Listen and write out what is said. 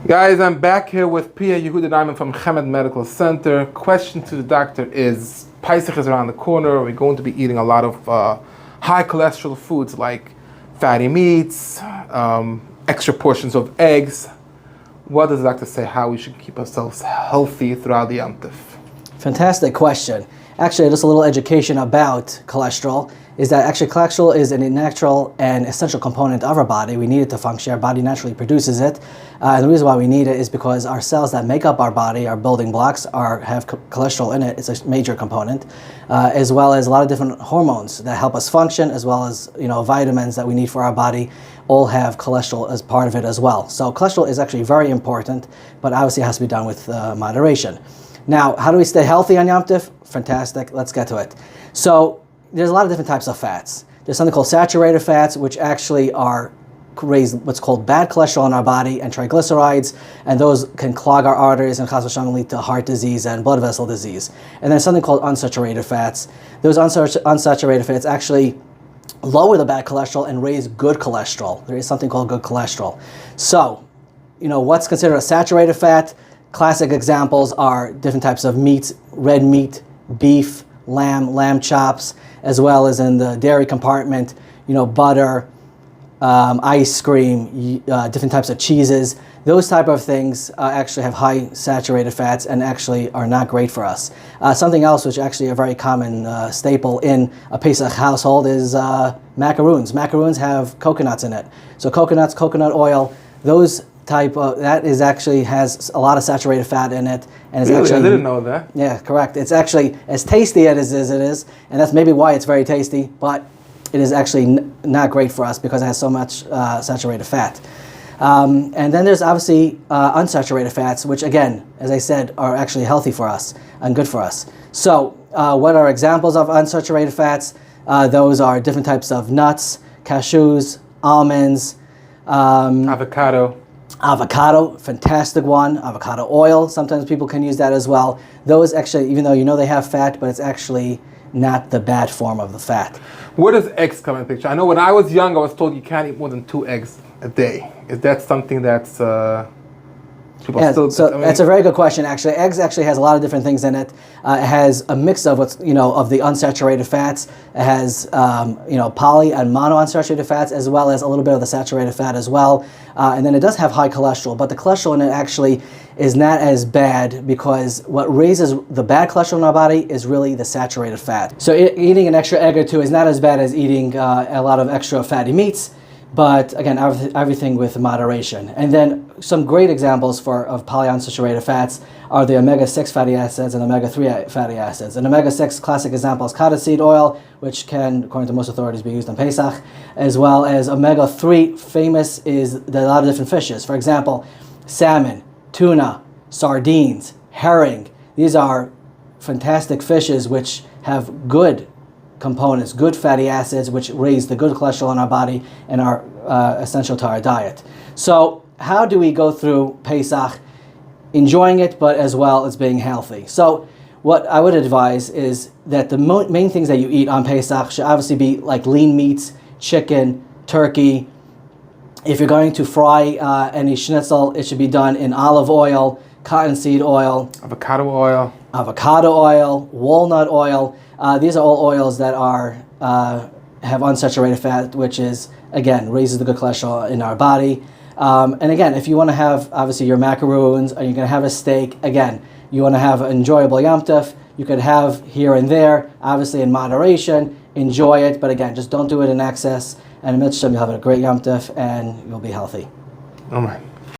Guys, I'm back here with PA Yehuda Naiman from Chemed Medical Center. Question to the doctor is, Pesach is around the corner. We're going to be eating a lot of high cholesterol foods like fatty meats, extra portions of eggs. What does the doctor say how we should keep ourselves healthy throughout the Yom Tov? Fantastic question. Actually, just a little education about cholesterol is that actually cholesterol is a natural and essential component of our body. We need it to function. Our body naturally produces it. And the reason why we need it is because our cells that make up our body, our building blocks, have cholesterol in it. It's a major component, as well as a lot of different hormones that help us function, as well as vitamins that we need for our body, all have cholesterol as part of it as well. So cholesterol is actually very important, but obviously it has to be done with moderation. Now, how do we stay healthy on Yom Tov? Fantastic. Let's get to it. So there's a lot of different types of fats. There's something called saturated fats, which actually raise what's called bad cholesterol in our body, and triglycerides, and those can clog our arteries and chas v'shalom lead to heart disease and blood vessel disease. And then something called unsaturated fats. Those unsaturated fats actually lower the bad cholesterol and raise good cholesterol. There is something called good cholesterol. So, what's considered a saturated fat? Classic examples are different types of meats: red meat, beef, lamb chops, as well as in the dairy compartment, butter, ice cream, different types of cheeses. Those type of things actually have high saturated fats and actually are not great for us. Something else which actually a very common staple in a Pesach household is macaroons. Macaroons have coconuts in it. So coconuts, coconut oil, those that is actually has a lot of saturated fat in it, and it's actually, I didn't know that. Yeah, correct. It's actually as tasty as it is, and that's maybe why it's very tasty. But it is actually not great for us because it has so much saturated fat. And then there's obviously unsaturated fats, which again, as I said, are actually healthy for us and good for us. So, what are examples of unsaturated fats? Those are different types of nuts, cashews, almonds, Avocado, fantastic one. Avocado oil, sometimes people can use that as well. Those actually, even though they have fat, but it's actually not the bad form of the fat. Where does eggs come in the picture? I know when I was young, I was told you can't eat more than 2 eggs a day. Is that something that's That's a very good question. Actually, eggs actually has a lot of different things in it. It has a mix of of the unsaturated fats. It has poly and monounsaturated fats, as well as a little bit of the saturated fat as well. And then it does have high cholesterol, but the cholesterol in it actually is not as bad, because what raises the bad cholesterol in our body is really the saturated fat. So eating an extra egg or 2 is not as bad as eating a lot of extra fatty meats. But again, everything with moderation. And then some great examples of polyunsaturated fats are the omega-6 fatty acids and omega-3 fatty acids. An omega-6 classic example is cottonseed oil, which can, according to most authorities, be used on Pesach, as well as omega-3. Famous is a lot of different fishes. For example, salmon, tuna, sardines, herring. These are fantastic fishes which have good components, good fatty acids, which raise the good cholesterol in our body and are essential to our diet. So how do we go through Pesach enjoying it, but as well as being healthy? So what I would advise is that the main things that you eat on Pesach should obviously be like lean meats, chicken, turkey. If you're going to fry any schnitzel, it should be done in olive oil, cottonseed oil, avocado oil, walnut oil. These are all oils that have unsaturated fat, which is, again, raises the good cholesterol in our body. And again, if you want to have, obviously, your macaroons, or you're going to have a steak, again, you want to have an enjoyable Yom Tov, you could have here and there, obviously in moderation, enjoy it, but again, just don't do it in excess, and in Mitzvah, you'll have a great Yom Tov, and you'll be healthy. Amen.